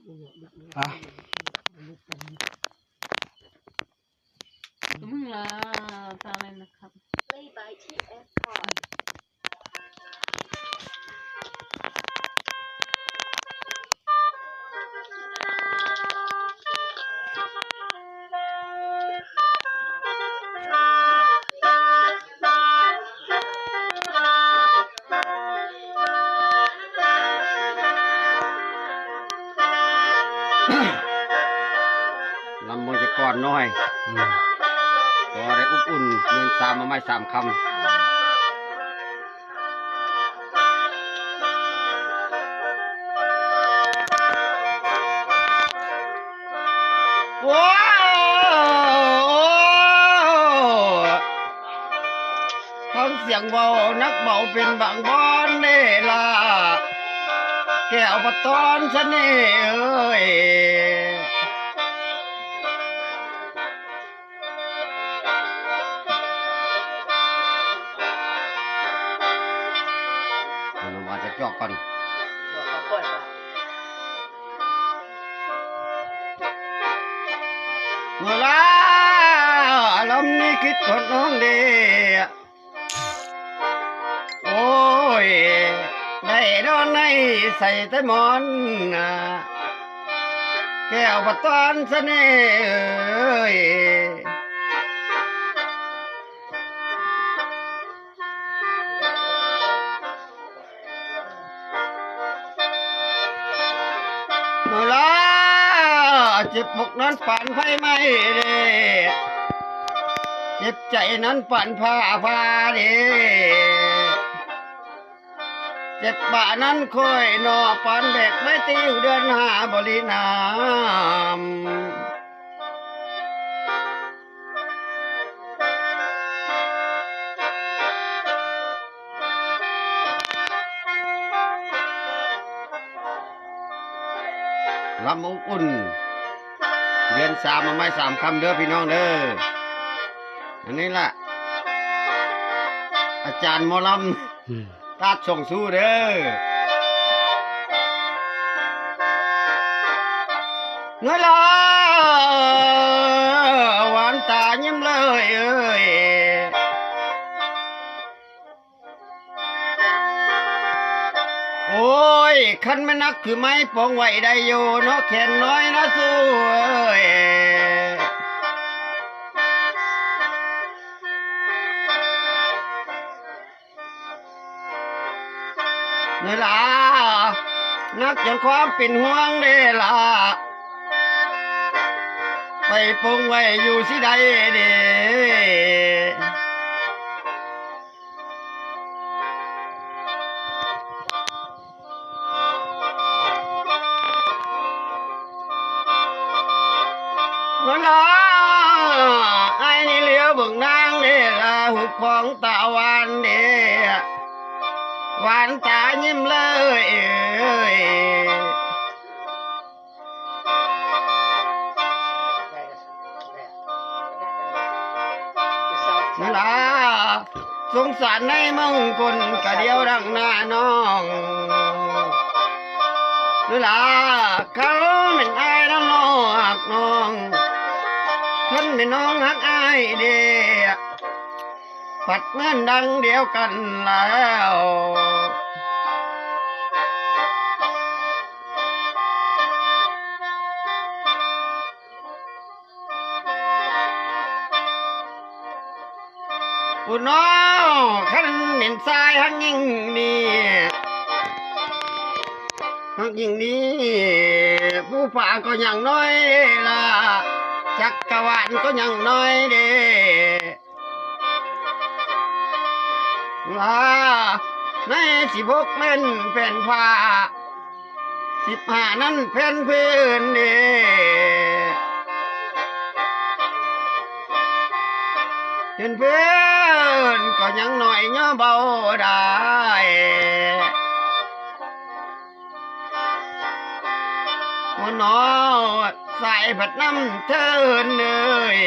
อ่ะมึงละตาอะไรนะครับ Play by TF Card ลำมวยจะก่อนน้อยพอได้อบอุ่นเงินสามมาไม่สามคำว้าวฟังเสียงเบานักเบาเป็นบางบอนเนล่ะแก้วปะตอนชะเน่เอ้ยเรามาจะจอกก่อนเมื่อลาลำนี้คิดคนน้องเดียโอ้ยได้ดอนในใส่แต่หมอนแก้วปะตอนเสน่ห์เอ้ยเมื่อลาเจ็บอกนั้นฝันไฟไหม้เด้เจ็บใจนั้นฝันผ้าเด้เจ็บบ่านั้นคอยนอปันแบกไม่ติ้วเดือนหาบริณามลำองอุ่นเดือนสามมาไม่สามคำเด้อพี่น้องเด้ออันนี้ล่ะอาจารย์หมอลำตัดส่งสู้เด้อเงยละหวานตายิ้มเลยเอ้ยโอ้ยคันไม่นักคือไม่ปองไหวได้อยู่เนาะแขนน้อยนะสู้เอ้ยเนล่ะนักจนความเป็นห่วงเด้ล่ะไปปงไว้อยู่สิใดเด้เนล่ะไอ้นี่เหลียวเบิ่งนางเด้ล่ะหุบของตาหวานเด้หวานตายิ้มเลยเอ้ยนี่ล่ะสงสารในมงคลกะเดียวดังหน้าน้องนี่ล่ะเขาเป็นไอ้น้องหักน้องคนเป็นน้องหักไอ้เดียปัดเงินดังเดียวกันแล้วผู้น้องขันเห็นทรายหักยิ่งนี่หักยิ่งนี้ผู้ฝ่าก็ยังน้อยล่ะจักรวาลก็ยังน้อยเด้ใน16เป็นแผ่นผ้า15นั้นแผ่นพื้นเด้เพื่อนเพื่อนก็ยังหน่อยย่อเบาได้หัวน้อใส่ผัดน้ำเทินเลย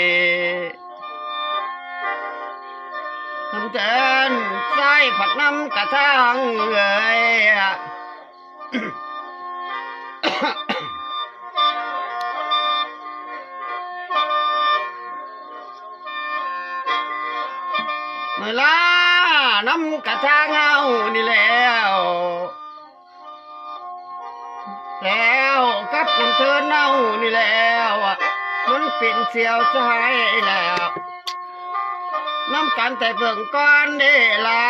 น้ำเทินใส่ผัดน้ำกระทั่งเลย เวลาน้ำกระทางเงานี่แล้วกับน้ำเธอเน่านี่แล้วมันเป็นเสียวใจแล้วน้ำกันแต่เบิ่งก้อนเดล่ะ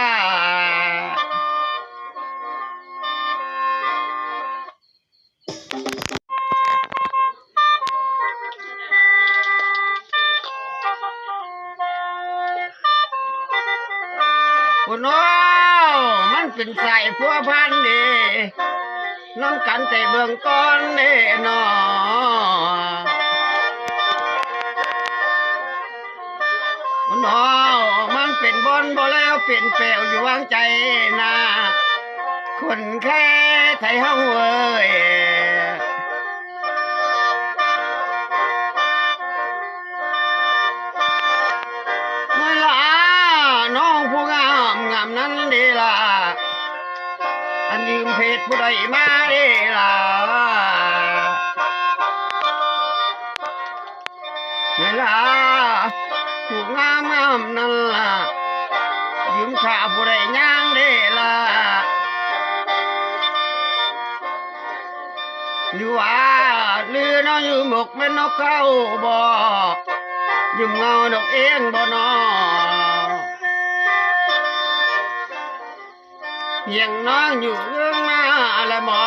โอ้โนมันเป็นใส่พัวพันเดน้ำกันแต่เบิ่งก้อนเดนอโอ้โนมันเป็นบนบ่แล้วเป็นแปลวอยู่วางใจนะคนแค่ไทยเฮาเอ้ยเมื่อลาน้องผู้งามงามนั้นดีล่ะอันยืมเพชรผู้ใดมาดีล่ะเมื่อลาผู้งามงามนั้นล่ะยืมข้าผู้ใดย่างดีล่ะหรือว่าลือน้องยืมหมกเป็นนกเข้าบ่ยืมเงาดอกเองบ่นอยังน้องอยู่เรื่องมาละหมอ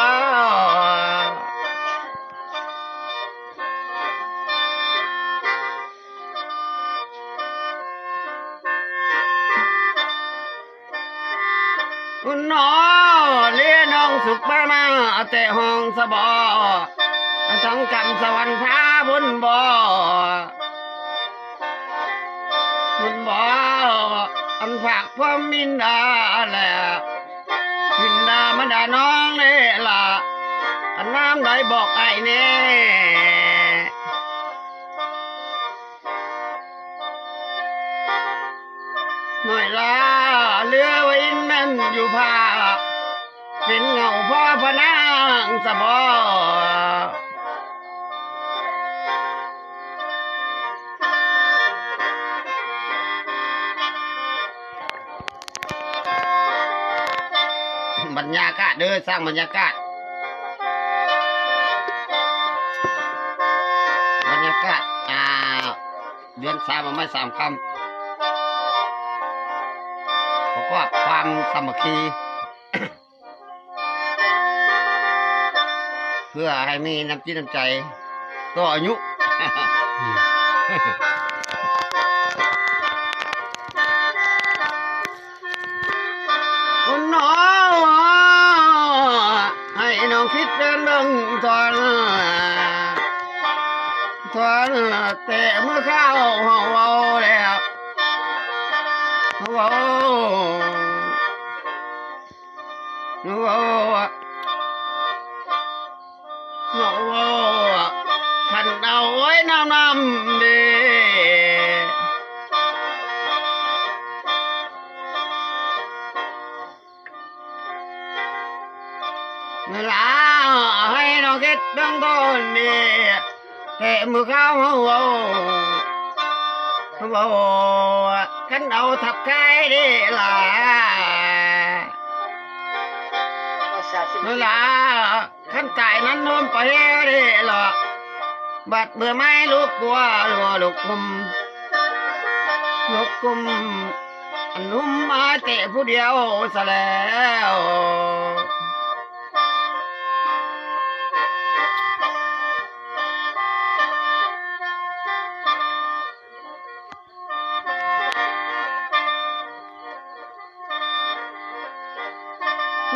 คุณน้อเลี้ยน้องสุขบ้ามาแต่ห้องสบอทั้งกำสวรรค์พาบุญบ่บุญบ่อันฝากพ่อมินดาแหละมินดามันด่าน้องนี่ล่ะอันน้ำไหลบอกไอ้เน่หน่อยละเรือไว้นั่นอยู่ผ้าเป็นเงาพ่อพนางสะบอบรรยากาศเด้อสร้างบรรยากาศเดือนสามมาไม่3 คำเพราะว่าความสามัคคี เพื่อให้มีน้ำจิตน้ำใจต่ออายุ คุณน้องให้น้องคิดเดินเบิ่งทอนแต่เมื่อเข้าห้องเว้าแล้วเว้าขันเอาไว้น้ำดีเวลาให้น้องคิดเบื้องต้นดีแต่มือเข้าเว้าขันเอาทับใครดีล่ะเวลาขันตายนั้นโน้มไปดีล่ะบัดเบื่อไม่ลูกกลัวหรือลูกกุมอันนุ่มมาเตะผู้เดียวซะแล้ว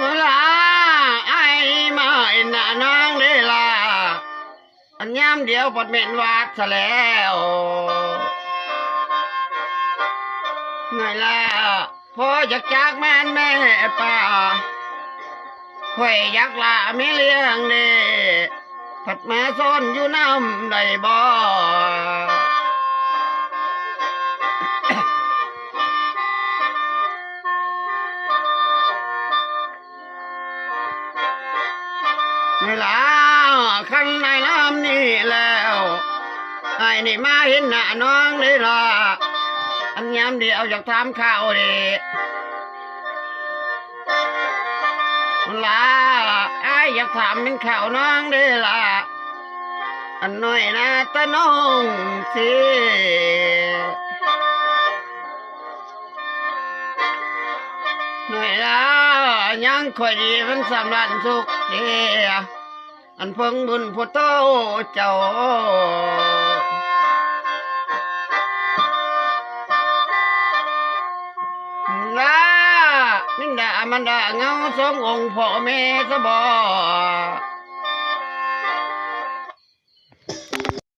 เวลาไอ้มาอินน่ะนางได้ล่ะอันย้ำเดียวปดเม็นวาดซะแล้วไงล่ะพอจากแม่นแม่ป่าข่อยอยากละไม่เลี้ยงเด้ผัดแม่ซ่อนอยู่น้ำได้บ่เวลาขันในน้ำนี่แล้วไอ้นี่มาเห็นหน้าน้องเลยล่ะ อันยามเดียวอยากถามข่าวเด้ลาอ้ายอยากถามเป็นข่าวน้องเด้ล่ะอันน้อยนะตาน้องสิหน่อยละยังค่อยดีมันสำรันสุขเดียอันเพิ่งบุญพุทโธเจ้าละมินดามันดาเงาสององค์พ่อแม่สะบอ